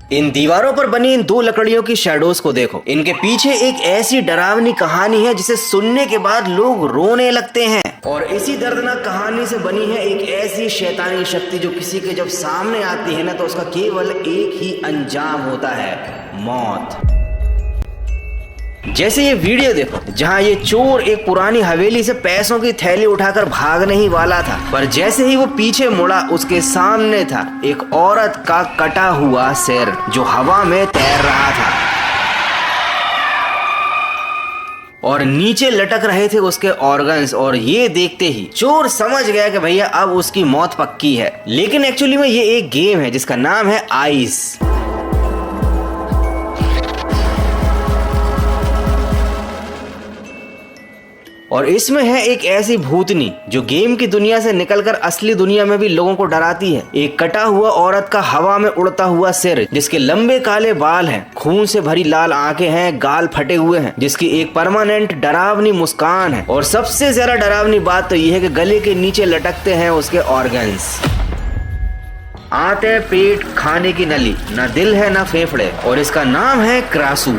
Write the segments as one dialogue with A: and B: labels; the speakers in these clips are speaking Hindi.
A: इन दीवारों पर बनी इन दो लकड़ियों की शैडोज को देखो। इनके पीछे एक ऐसी डरावनी कहानी है जिसे सुनने के बाद लोग रोने लगते हैं। और इसी दर्दनाक कहानी से बनी है एक ऐसी शैतानी शक्ति जो किसी के जब सामने आती है ना तो उसका केवल एक ही अंजाम होता है, मौत। जैसे ये वीडियो देखो जहाँ ये चोर एक पुरानी हवेली से पैसों की थैली उठाकर भागने ही वाला था, पर जैसे ही वो पीछे मुड़ा उसके सामने था एक औरत का कटा हुआ सिर जो हवा में तैर रहा था और नीचे लटक रहे थे उसके ऑर्गन्स। और ये देखते ही चोर समझ गया कि भैया अब उसकी मौत पक्की है। लेकिन एक्चुअली में ये एक गेम है जिसका नाम है आइस। और इसमें है एक ऐसी भूतनी जो गेम की दुनिया से निकलकर असली दुनिया में भी लोगों को डराती है। एक कटा हुआ औरत का हवा में उड़ता हुआ सिर, जिसके लंबे काले बाल हैं, खून से भरी लाल आंखें हैं, गाल फटे हुए हैं, जिसकी एक परमानेंट डरावनी मुस्कान है। और सबसे ज्यादा डरावनी बात तो यह है कि गले के नीचे लटकते हैं उसके ऑर्गन्स। आते पेट खाने की नली, न दिल है न फेफड़े, और इसका नाम है क्रासू।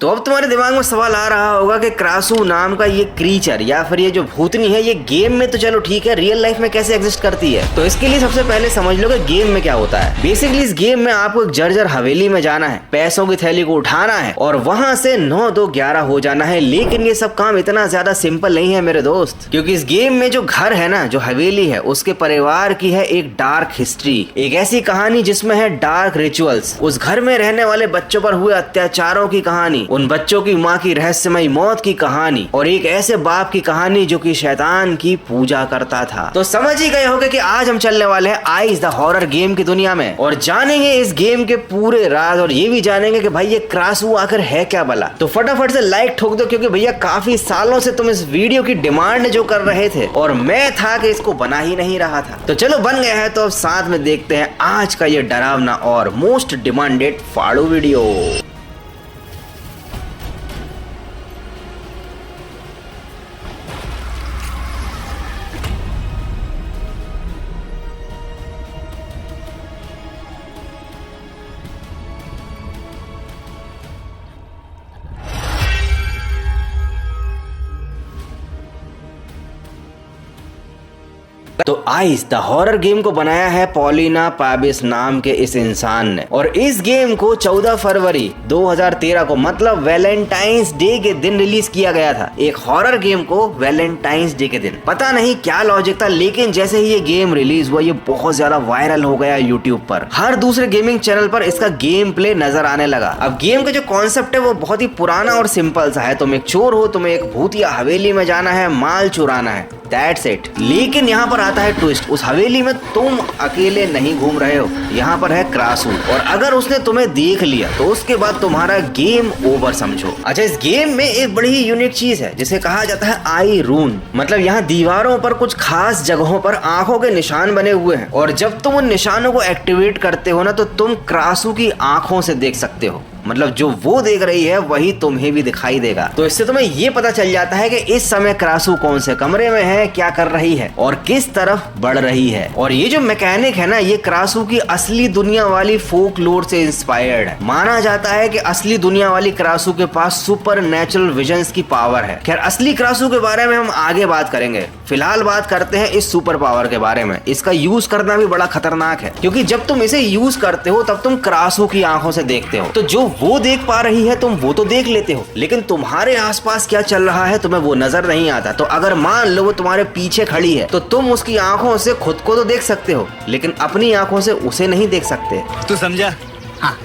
A: तो अब तुम्हारे दिमाग में सवाल आ रहा होगा कि क्रासू नाम का ये क्रीचर या फिर ये जो भूतनी है ये गेम में तो चलो ठीक है, रियल लाइफ में कैसे एग्जिस्ट करती है। तो इसके लिए सबसे पहले समझ लो कि गेम में क्या होता है। बेसिकली इस गेम में आपको एक जर्जर हवेली में जाना है, पैसों की थैली को उठाना है और वहां से 9 2 11 हो जाना है। लेकिन ये सब काम इतना ज्यादा सिंपल नहीं है मेरे दोस्त, क्योंकि इस गेम में जो घर है ना, जो हवेली है, उसके परिवार की है एक डार्क हिस्ट्री, एक ऐसी कहानी जिसमें है डार्क रिचुअल्स, उस घर में रहने वाले बच्चों पर हुए अत्याचारों की कहानी, उन बच्चों की माँ की रहस्यमयी मौत की कहानी और एक ऐसे बाप की कहानी जो कि शैतान की पूजा करता था। तो समझ ही गए होंगे कि आज हम चलने वाले हैं आइस द हॉरर गेम की दुनिया में और जानेंगे इस गेम के पूरे राज और ये भी जानेंगे कि भाई ये क्रासू आखिर है क्या भला। तो फटाफट से लाइक ठोक दो, क्योंकि भैया काफी सालों से तुम इस वीडियो की डिमांड जो कर रहे थे और मैं था कि इसको बना ही नहीं रहा था। तो चलो बन गया है, तो अब साथ में देखते हैं आज का ये डरावना और मोस्ट डिमांडेड फाड़ू वीडियो। तो आइस द हॉरर गेम को बनाया है पॉलिना पाबिस नाम के इस इंसान ने और इस गेम को 14 फरवरी 2013 को मतलब वैलेंटाइंस डे के दिन रिलीज किया गया था। एक हॉरर गेम को वैलेंटाइंस डे के दिन, पता नहीं क्या लॉजिक था, लेकिन जैसे ही ये गेम रिलीज हुआ ये बहुत ज्यादा वायरल हो गया यूट्यूब पर। हर दूसरे गेमिंग चैनल पर इसका गेम प्ले नजर आने लगा। अब गेम का जो कॉन्सेप्ट है वो बहुत ही पुराना और सिंपल सा है। तुम एक चोर हो, तुम्हें एक भूतिया हवेली में जाना है, माल चुराना है, दैट्स इट। लेकिन यहाँ पर आता है ट्विस्ट, उस हवेली में तुम अकेले नहीं घूम रहे हो, यहाँ पर है क्रासू और अगर उसने तुम्हें देख लिया तो उसके बाद तुम्हारा गेम ओवर समझो। अच्छा, इस गेम में एक बड़ी ही यूनिक चीज है जिसे कहा जाता है आई रून। मतलब यहाँ दीवारों पर कुछ खास जगहों पर आंखों के निशान बने हुए हैं और जब तुम उन निशानों को एक्टिवेट करते हो ना तो तुम क्रासू की आंखों से देख सकते हो। मतलब जो वो देख रही है वही तुम्हें भी दिखाई देगा। तो इससे तुम्हें ये पता चल जाता है कि इस समय क्रासू कौन से कमरे में है, क्या कर रही है और किस तरफ बढ़ रही है। और ये जो मैकेनिक है ना, ये क्रासू की असली दुनिया वाली फोकलोर से इंस्पायर्ड है। माना जाता है कि असली दुनिया वाली क्रासू के पास सुपर नेचुरल विजन्स की पावर है। खैर, असली क्रासू के बारे में हम आगे बात करेंगे, फिलहाल बात करते हैं इस सुपर पावर के बारे में। इसका यूज करना भी बड़ा खतरनाक है, क्योंकि जब तुम इसे यूज करते हो तब तुम क्रासू की आंखों से देखते हो। तो जो वो देख पा रही है तुम वो तो देख लेते हो, लेकिन तुम्हारे आसपास क्या चल रहा है तुम्हें वो नजर नहीं आता। तो अगर मान लो वो तुम्हारे पीछे खड़ी है तो तुम उसकी आंखों से खुद को तो देख सकते हो, लेकिन अपनी आंखों से उसे नहीं देख सकते।
B: तू समझा? हाँ।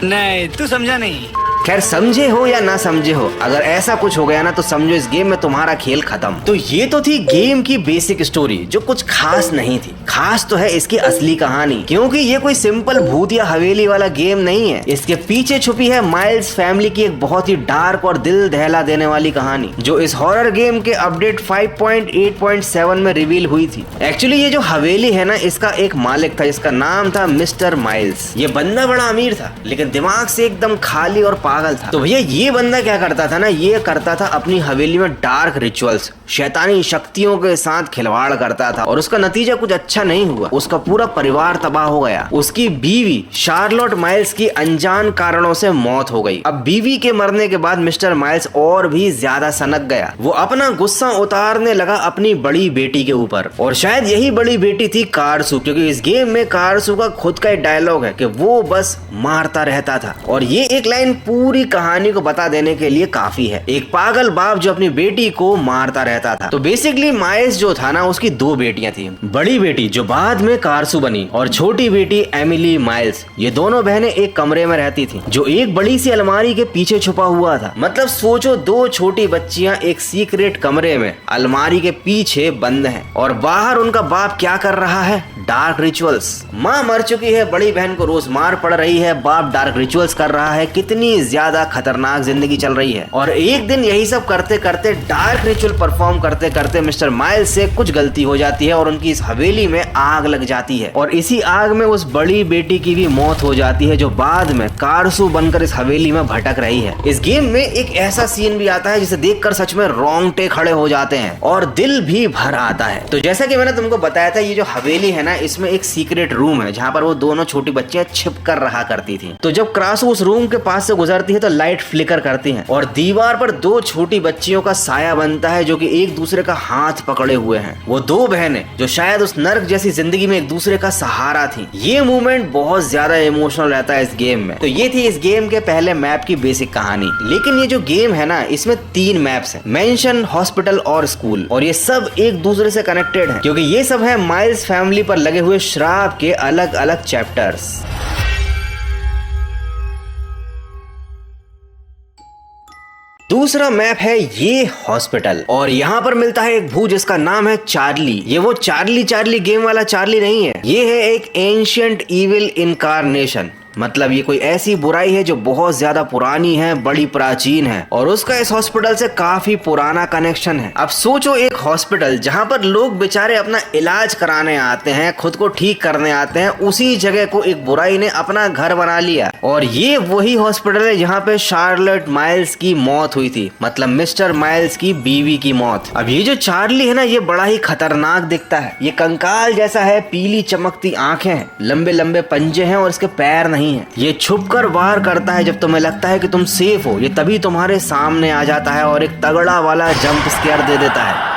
B: नहीं, तू समझा नहीं।
A: खैर, समझे हो या ना समझे हो, अगर ऐसा कुछ हो गया ना तो समझो इस गेम में तुम्हारा खेल खत्म। तो ये तो थी गेम की बेसिक स्टोरी जो कुछ खास नहीं थी। खास तो है इसकी असली कहानी, क्योंकि ये कोई सिंपल भूत या हवेली वाला गेम नहीं है। इसके पीछे छुपी है माइल्स फैमिली की एक बहुत ही डार्क और दिल दहला देने वाली कहानी, जो इस हॉरर गेम के अपडेट 5.8.7 में रिवील हुई थी। एक्चुअली ये जो हवेली है ना, इसका एक मालिक था जिसका नाम था मिस्टर माइल्स। ये बंदा बड़ा अमीर था, लेकिन दिमाग से एकदम खाली और पागल था। तो भैया ये बंदा क्या करता था ना, ये करता था अपनी हवेली में डार्क रिचुअल्स, शैतानी शक्तियों के साथ खिलवाड़ करता था और उसका नतीजा कुछ अच्छा नहीं हुआ। उसका पूरा परिवार तबाह हो गया। उसकी बीवी शार्लोट माइल्स की अनजान कारणों से मौत हो गई। अब बीवी के मरने के बाद मिस्टर माइल्स और भी ज्यादा सनक गया। वो अपना गुस्सा उतारने लगा अपनी बड़ी बेटी के ऊपर, और शायद यही बड़ी बेटी थी कारसू, क्योंकि इस गेम में कारसू का खुद का एक डायलॉग है कि वो बस मारता रहता था। और ये एक लाइन पूरी कहानी को बता देने के लिए काफी है। एक पागल बाप जो अपनी बेटी को मारता रहता था। तो बेसिकली माइल्स जो था ना, उसकी दो बेटियां थी। बड़ी बेटी जो बाद में कारसू बनी और छोटी बेटी एमिली माइल्स। ये दोनों बहनें एक कमरे में रहती थी जो एक बड़ी सी अलमारी के पीछे छुपा हुआ था। मतलब सोचो, दो छोटी बच्चियां एक सीक्रेट कमरे में अलमारी के पीछे बंद हैं और बाहर उनका बाप क्या कर रहा है, डार्क रिचुअल्स। माँ मर चुकी है, बड़ी बहन को रोज मार पड़ रही है, बाप डार्क रिचुअल्स कर रहा है। कितनी ज्यादा खतरनाक जिंदगी चल रही है। और एक दिन यही सब करते करते, डार्क रिचुअल परफॉर्म करते करते मिस्टर माइल्स से कुछ गलती हो जाती है और उनकी इस हवेली में आग लग जाती है। और इसी आग में उस बड़ी बेटी की भी मौत हो जाती है, जो बाद में कारसू बनकर इस हवेली में भटक रही है। इस गेम में एक ऐसा सीन भी आता है जिसे देखकर सच में रोंगटे खड़े हो जाते हैं और दिल भी भर आता है। तो जैसा कि मैंने तुमको बताया था, ये जो हवेली है ना, इसमें एक सीक्रेट रूम है जहाँ पर वो दोनों छोटी बच्चियां छिप कर रहा करती थी। तो जब कारसू उस रूम के पास से गुजरती है तो लाइट फ्लिकर करती है और दीवार पर दो छोटी बच्चियों का साया बनता है जो कि एक दूसरे का हाथ पकड़े हुए हैं। वो दो बहनें जो शायद उस नर्क जैसी जिंदगी में एक दूसरे का सहारा थी। ये मूवमेंट बहुत ज्यादा इमोशनल रहता है इस गेम में। तो ये थी इस गेम के पहले मैप की बेसिक कहानी। लेकिन ये जो गेम है ना, इसमें 3 मैप्स हैं, मेंशन, हॉस्पिटल और स्कूल। और ये सब एक दूसरे से कनेक्टेड हैं क्योंकि ये सब है माइल्स फैमिली पर लगे हुए श्राप के अलग अलग चैप्टर्स। दूसरा मैप है ये हॉस्पिटल, और यहाँ पर मिलता है एक भूत जिसका नाम है चार्ली। ये वो चार्ली गेम वाला चार्ली नहीं है, ये है एक एंशिएंट इविल इनकारनेशन। मतलब ये कोई ऐसी बुराई है जो बहुत ज्यादा पुरानी है, बड़ी प्राचीन है, और उसका इस हॉस्पिटल से काफी पुराना कनेक्शन है। अब सोचो, एक हॉस्पिटल जहाँ पर लोग बेचारे अपना इलाज कराने आते हैं, खुद को ठीक करने आते हैं, उसी जगह को एक बुराई ने अपना घर बना लिया। और ये वही हॉस्पिटल है जहाँ पे शार्लोट माइल्स की मौत हुई थी, मतलब मिस्टर माइल्स की बीवी की मौत। अब ये जो चार्ली है ना, ये बड़ा ही खतरनाक दिखता है। ये कंकाल जैसा है, पीली चमकती आंखें हैं, लंबे लंबे पंजे हैं और इसके पैर नहीं। ये छुपकर वार करता है जब तुम्हें लगता है कि तुम सेफ हो। ये तभी तुम्हारे सामने आ जाता है और एक तगड़ा वाला जंप स्केयर दे देता है।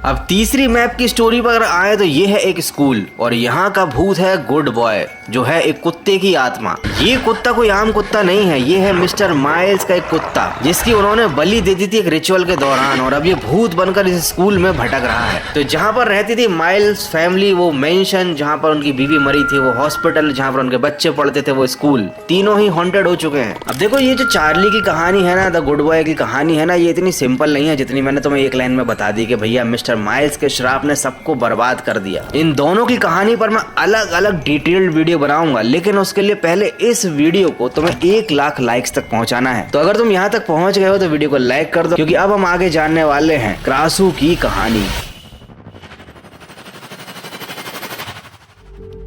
A: अब तीसरी मैप की स्टोरी पर आए तो ये है एक स्कूल, और यहाँ का भूत है गुड बॉय, जो है एक कुत्ते की आत्मा। ये कुत्ता कोई आम कुत्ता नहीं है, ये है मिस्टर माइल्स का एक कुत्ता जिसकी उन्होंने बलि दे दी थी एक रिचुअल के दौरान, और अब ये भूत बनकर इस स्कूल में भटक रहा है। तो जहाँ पर रहती थी माइल्स फैमिली, वो मेंशन जहाँ पर उनकी बीवी मरी थी, वो हॉस्पिटल जहाँ पर उनके बच्चे पढ़ते थे, वो स्कूल, तीनों ही हॉन्टेड हो चुके हैं। अब देखो, ये जो चार्ली की कहानी है ना, द गुड बॉय की कहानी है ना, ये इतनी सिंपल नहीं है जितनी मैंने तुम्हें एक लाइन में बता दी कि भैया मिस्टर माइल्स के श्राप ने सबको बर्बाद कर दिया। इन दोनों की कहानी पर मैं अलग अलग डिटेल्ड वीडियो बनाऊंगा, लेकिन उसके लिए पहले इस वीडियो को तुम्हें 1 लाख लाइक्स तक पहुंचाना है। तो अगर तुम यहाँ तक पहुंच गए हो तो वीडियो को लाइक कर दो, क्योंकि अब हम आगे जानने वाले हैं कारसू की कहानी।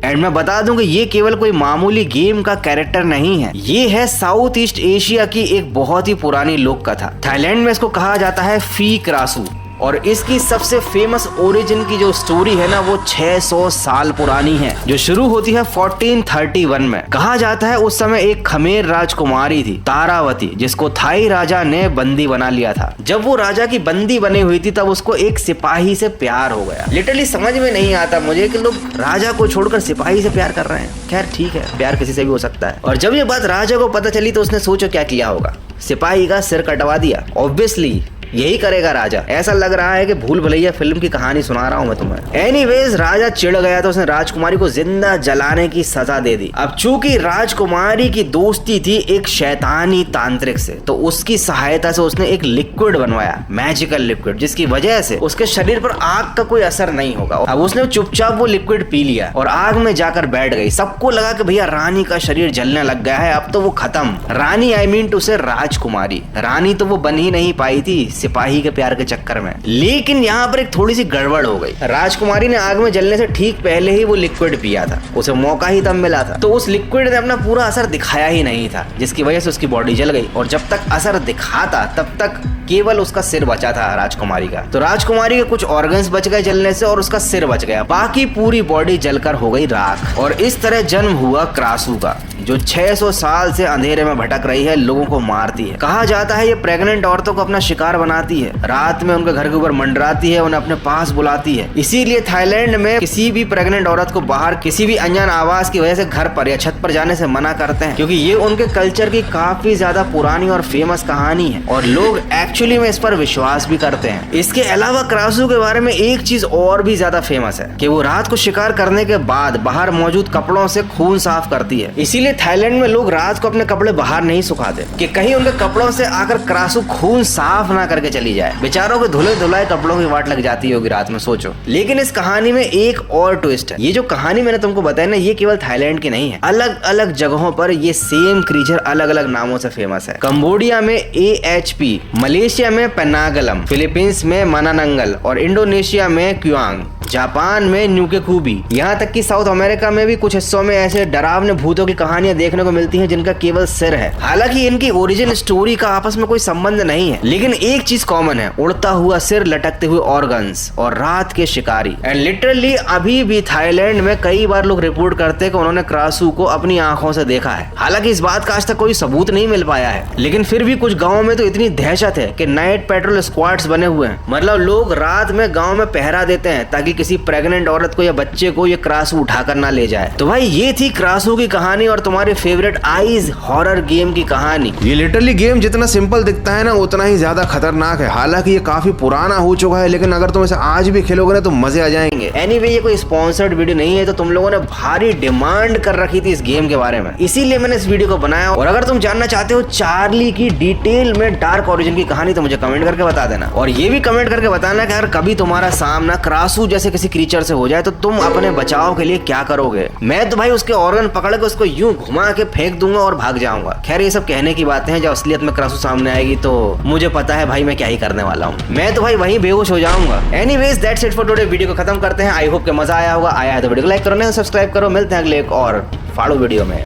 A: एंड मैं बता दूं कि ये केवल कोई मामूली गेम का कैरेक्टर नहीं है, ये है साउथ ईस्ट एशिया की एक बहुत ही पुरानी लोक कथा। थाईलैंड में इसको कहा जाता है फी कारसू, और इसकी सबसे फेमस ओरिजिन की जो स्टोरी है ना, वो 600 साल पुरानी है, जो शुरू होती है 1431 में। कहा जाता है उस समय एक खमेर राजकुमारी थी, तारावती, जिसको थाई राजा ने बंदी बना लिया था। जब वो राजा की बंदी बनी हुई थी, तब उसको एक सिपाही से प्यार हो गया। लिटरली समझ में नहीं आता मुझे कि लोग राजा को छोड़कर सिपाही से प्यार कर रहे हैं। खैर ठीक है, प्यार किसी से भी हो सकता है। और जब ये बात राजा को पता चली तो उसने सोचो क्या किया होगा, सिपाही का सिर कटवा दिया। ऑब्वियसली यही करेगा राजा, ऐसा लग रहा है कि भूल भुलैया फिल्म की कहानी सुना रहा हूं मैं तुम्हें। एनीवेज, राजा चिढ़ गया तो उसने राजकुमारी को जिंदा जलाने की सजा दे दी। अब चूंकि राजकुमारी की दोस्ती थी एक शैतानी तांत्रिक से, तो उसकी सहायता से उसने एक लिक्विड बनवाया, मैजिकल लिक्विड, जिसकी वजह से उसके शरीर पर आग का कोई असर नहीं होगा। अब उसने चुपचाप वो लिक्विड पी लिया और आग में जाकर बैठ गई। सबको लगा कि भैया रानी का शरीर जलने लग गया है, अब तो वो खत्म। रानी, आई मीन टू से राजकुमारी, रानी तो वो बन ही नहीं पाई थी, सिपाही के प्यार के चक्कर में। लेकिन यहाँ पर एक थोड़ी सी गड़बड़ हो गई। राजकुमारी ने आग में जलने से ठीक पहले ही वो लिक्विड पिया था, उसे मौका ही तब मिला था, तो उस लिक्विड ने अपना पूरा असर दिखाया ही नहीं था, जिसकी वजह से उसकी बॉडी जल गई। और जब तक असर दिखाता तब तक केवल उसका सिर बचा था राजकुमारी का। तो राजकुमारी के कुछ ऑर्गन्स बच गए जलने से और उसका सिर बच गया, बाकी पूरी बॉडी जलकर हो गई राख। और इस तरह जन्म हुआ क्रासू का, जो 600 साल से अंधेरे में भटक रही है, लोगों को मारती है। कहा जाता है ये प्रेग्नेंट औरतों को अपना शिकार बनाती है, रात में उनके घर के ऊपर मंडराती है, उन्हें अपने पास बुलाती है। इसीलिए थाईलैंड में किसी भी प्रेग्नेंट औरत को बाहर किसी भी अनजान आवाज की वजह से घर पर या छत पर जाने से मना करते हैं, क्योंकि ये उनके कल्चर की काफी ज्यादा पुरानी और फेमस कहानी है और लोग एक्चुअली में इस पर विश्वास भी करते हैं। इसके अलावा क्रासू के बारे में एक चीज और भी ज्यादा फेमस है कि वो रात को शिकार करने के बाद बाहर मौजूद कपड़ों से खून साफ करती है। इसीलिए थाईलैंड में लोग रात को अपने कपड़े बाहर नहीं सुखाते कि कहीं उनके कपड़ों से आकर क्रासू खून साफ ना करके चली जाए। बेचारों के धुले धुलाए कपड़ों की वाट लग जाती होगी रात में, सोचो। लेकिन इस कहानी में एक और ट्विस्ट है। ये जो कहानी मैंने तुमको बताई ना, ये केवल थाईलैंड की नहीं है, अलग अलग जगहों पर ये सेम क्रीचर अलग अलग नामों से फेमस है। कंबोडिया में AHP, मलेशिया में पेनागलम, फिलीपींस में मनानंगल और इंडोनेशिया में क्युआंग, जापान में न्यूकेकूबी, यहाँ तक कि साउथ अमेरिका में भी कुछ हिस्सों में ऐसे डरावने भूतों की कहानियां देखने को मिलती हैं जिनका केवल सिर है। हालांकि इनकी ओरिजिन स्टोरी का आपस में कोई संबंध नहीं है, लेकिन एक चीज कॉमन है, उड़ता हुआ सिर, लटकते हुए ऑर्गन्स और रात के शिकारी। एंड लिटरली अभी भी थाईलैंड में कई बार लोग रिपोर्ट करते हैं कि उन्होंने क्रासू को अपनी आंखों से देखा है। हालांकि इस बात का आज तक कोई सबूत नहीं मिल पाया है, लेकिन फिर भी कुछ गाँव में तो इतनी दहशत है कि नाइट पेट्रोल स्क्वाड्स बने हुए हैं। मतलब लोग रात में गाँव में पहरा देते हैं ताकि किसी प्रेग्नेंट औरत को या बच्चे को ये क्रासू उठाकर ना ले जाए। तो भाई ये थी क्रासू की कहानी और तुम्हारे फेवरेट आइज हॉरर गेम की कहानी।
C: ये लिटरली गेम जितना सिंपल दिखता है ना, उतना ही ज्यादा खतरनाक है। हालांकि ये काफी पुराना हो चुका है, लेकिन अगर तुम इसे आज भी खेलोगे ना तो मजे आ जाएंगे।
A: एनीवे ये कोई स्पॉन्सर्ड वीडियो नहीं है, तो तुम लोगों ने भारी डिमांड कर रखी थी इस गेम के बारे में, इसीलिए मैंने इस वीडियो को बनाया। और अगर तुम जानना चाहते हो चार्ली की डिटेल में डार्क ओरिजिन की कहानी, तो मुझे कमेंट करके बता देना। और ये भी कमेंट करके बताना कि अगर कभी तुम्हारा सामना क्रासू जैसे किसी क्रीचर से हो जाए तो तुम अपने बचाव के लिए क्या करोगे। मैं तो भाई उसके ऑर्गन पकड़ के उसको यूं घुमा के फेंक दूंगा और भाग जाऊंगा। खैर ये सब कहने की बातें हैं, जब असलियत में क्रासू सामने आएगी तो मुझे पता है भाई मैं क्या ही करने वाला हूँ। मैं तो भाई वहीं बेहोश हो जाऊंगा। Anyways that's it for today. Video को खत्म करते हैं। आई होप कि मजा आया होगा। आया है तो वीडियो को लाइक करो, नहीं सब्सक्राइब करो। मिलते हैं अगले एक और फाड़ो वीडियो में।